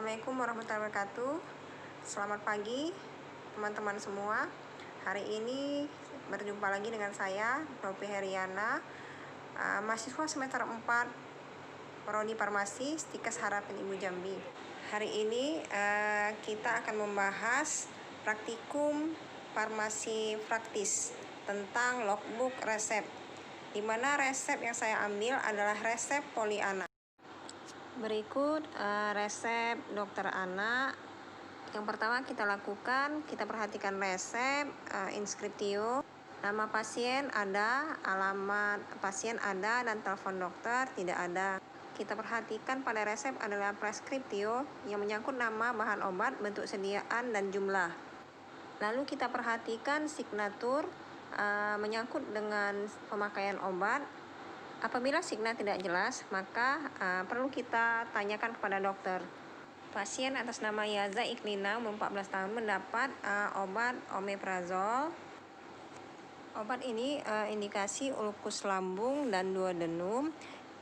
Assalamualaikum warahmatullahi wabarakatuh. Selamat pagi teman-teman semua. Hari ini berjumpa lagi dengan saya, Novi Heriana, mahasiswa semester 4 Prodi Farmasi Stikes Harapan Ibu Jambi. Hari ini kita akan membahas praktikum farmasi praktis tentang logbook resep, di mana resep yang saya ambil adalah resep Pollyanna. Berikut resep dokter Ana. Yang pertama kita lakukan, kita perhatikan resep, inskriptio, nama pasien ada, alamat pasien ada, dan telepon dokter tidak ada. Kita perhatikan pada resep adalah preskriptio yang menyangkut nama, bahan obat, bentuk sediaan, dan jumlah. Lalu kita perhatikan signatur menyangkut dengan pemakaian obat. Apabila signa tidak jelas, maka perlu kita tanyakan kepada dokter. Pasien atas nama Yaza Iklina, umur 14 tahun, mendapat obat omeprazol. Obat ini indikasi ulkus lambung dan duodenum,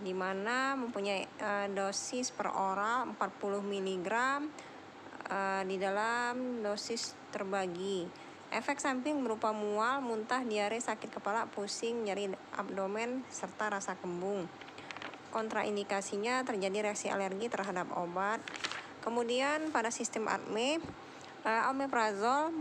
di mana mempunyai dosis per oral 40 mg di dalam dosis terbagi. Efek samping berupa mual, muntah, diare, sakit kepala, pusing, nyeri abdomen, serta rasa kembung. Kontraindikasinya terjadi reaksi alergi terhadap obat. Kemudian pada sistem ADME, omeprazol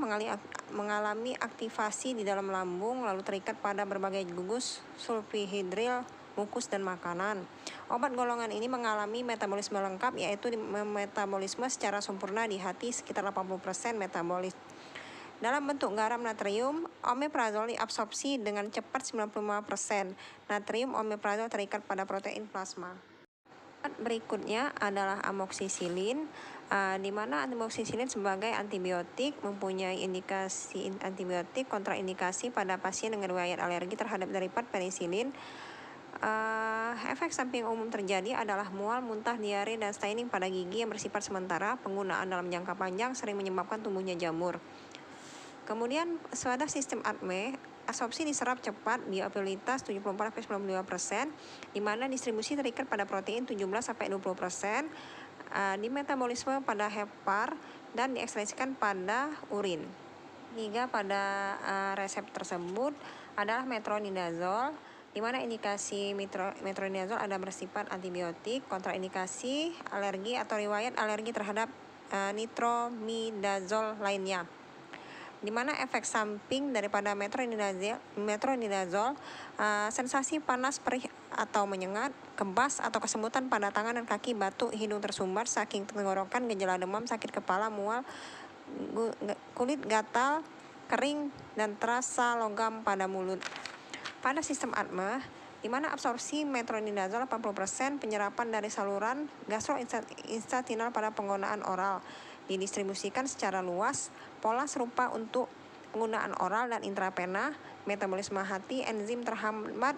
mengalami aktivasi di dalam lambung, lalu terikat pada berbagai gugus sulfihidril, mukus, dan makanan. Obat golongan ini mengalami metabolisme lengkap, yaitu metabolisme secara sempurna di hati sekitar 80% metabolis. Dalam bentuk garam natrium, omeprazol diabsorpsi dengan cepat 95%. Natrium omeprazol terikat pada protein plasma. Berikutnya adalah amoksisilin, di mana amoksisilin sebagai antibiotik mempunyai indikasi antibiotik, kontraindikasi pada pasien dengan riwayat alergi terhadap derivat penisilin. Efek samping umum terjadi adalah mual, muntah, diare, dan staining pada gigi yang bersifat sementara. Penggunaan dalam jangka panjang sering menyebabkan tumbuhnya jamur. Kemudian pada sistem ADME, absorpsi diserap cepat, bioavailabilitas 74-92%, di mana distribusi terikat pada protein 17-20%, di metabolisme pada hepar, dan diekspresikan pada urin. Hingga pada resep tersebut adalah metronidazol, di mana indikasi metronidazol ada bersifat antibiotik, kontraindikasi alergi atau riwayat alergi terhadap nitromidazol lainnya. Di mana efek samping daripada metronidazol, sensasi panas, perih atau menyengat, kebas atau kesemutan pada tangan dan kaki, batuk, hidung tersumbat, saking tenggorokan, gejala demam, sakit kepala, mual, kulit gatal, kering, dan terasa logam pada mulut. Pada sistem ADME, di mana absorpsi metronidazol 80%, penyerapan dari saluran gastrointestinal pada penggunaan oral, didistribusikan secara luas, pola serupa untuk penggunaan oral dan intravena, metabolisme hati, enzim terhambat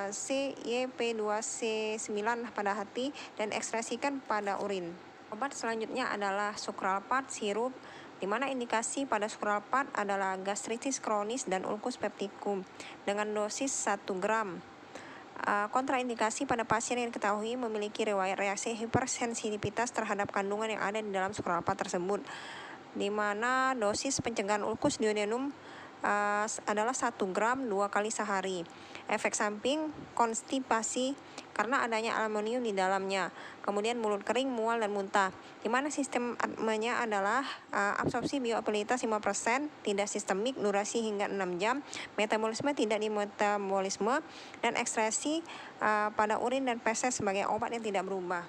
CYP2C9 pada hati, dan ekspresikan pada urin. Obat selanjutnya adalah sukralfat sirup, di mana indikasi pada sukralfat adalah gastritis kronis dan ulkus peptikum dengan dosis 1 gram. Kontraindikasi pada pasien yang diketahui memiliki riwayat reaksi hipersensitivitas terhadap kandungan yang ada di dalam sukralfat tersebut, di mana dosis pencegahan ulkus duodenum adalah 1 gram 2 kali sehari. Efek samping konstipasi karena adanya aluminium di dalamnya. Kemudian mulut kering, mual, dan muntah. Di mana sistem ADME-nya adalah absorpsi bioavailabilitas 5%, tidak sistemik, durasi hingga 6 jam, metabolisme tidak di metabolisme, dan ekstresi pada urin dan feses sebagai obat yang tidak berubah.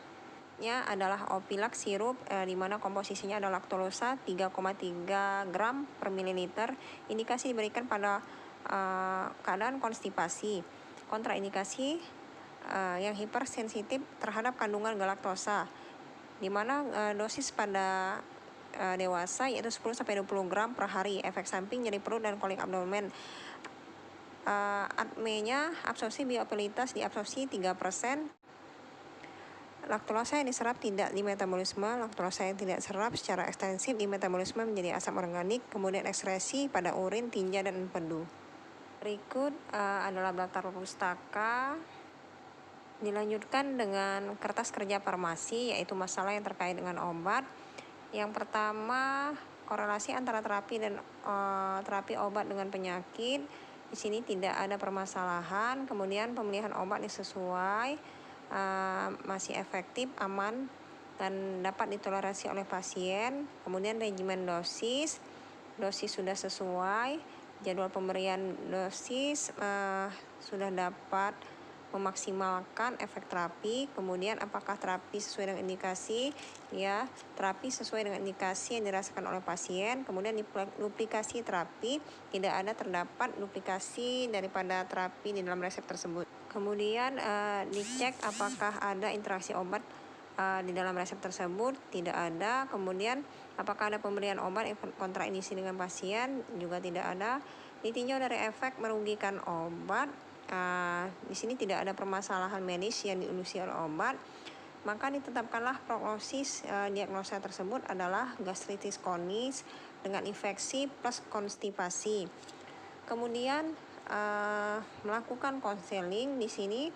Adalah Opilac sirup, di mana komposisinya adalah laktosa 3,3 gram per mililiter. Indikasi diberikan pada keadaan konstipasi. Kontraindikasi yang hipersensitif terhadap kandungan galaktosa, di mana dosis pada dewasa yaitu 10-20 gram per hari. Efek samping nyeri perut dan kolik abdomen. ADME-nya absorpsi bioavailabilitas diabsorpsi 3%. Laktosa yang diserap tidak di metabolisme, laktosa yang tidak serap secara ekstensif di metabolisme menjadi asam organik, kemudian ekskresi pada urin, tinja, dan empedu. Berikut adalah daftar pustaka Dilanjutkan dengan kertas kerja farmasi, yaitu masalah yang terkait dengan obat. Yang pertama, korelasi antara terapi dan terapi obat dengan penyakit. Di sini tidak ada permasalahan. Kemudian pemilihan obat yang sesuai, masih efektif, aman, dan dapat ditoleransi oleh pasien. Kemudian regimen dosis sudah sesuai. Jadwal pemberian dosis sudah dapat memaksimalkan efek terapi. Kemudian apakah terapi sesuai dengan indikasi? Ya, terapi sesuai dengan indikasi yang dirasakan oleh pasien. Kemudian duplikasi terapi, tidak ada terdapat duplikasi daripada terapi di dalam resep tersebut. Kemudian dicek apakah ada interaksi obat di dalam resep tersebut, tidak ada. Kemudian apakah ada pemberian obat kontraindikasi dengan pasien, juga tidak ada. Ditinjau dari efek merugikan obat. Di sini tidak ada permasalahan medis yang diurusi oleh obat, maka ditetapkanlah prognosis diagnosa tersebut adalah gastritis kronis dengan infeksi plus konstipasi. Kemudian melakukan konseling. Di sini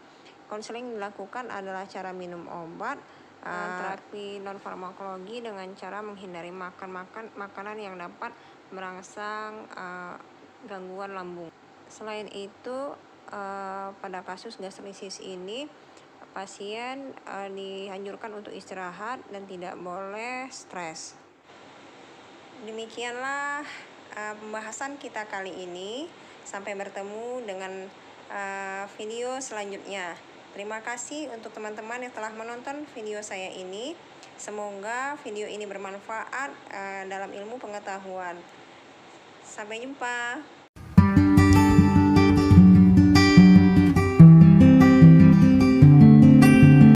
konseling dilakukan adalah cara minum obat, terapi non farmakologi dengan cara menghindari makanan yang dapat merangsang gangguan lambung. Selain itu, pada kasus gastritis ini pasien dianjurkan untuk istirahat dan tidak boleh stres. Demikianlah pembahasan kita kali ini. Sampai bertemu dengan video selanjutnya. Terima kasih untuk teman-teman yang telah menonton video saya ini. Semoga video ini bermanfaat dalam ilmu pengetahuan. Sampai jumpa.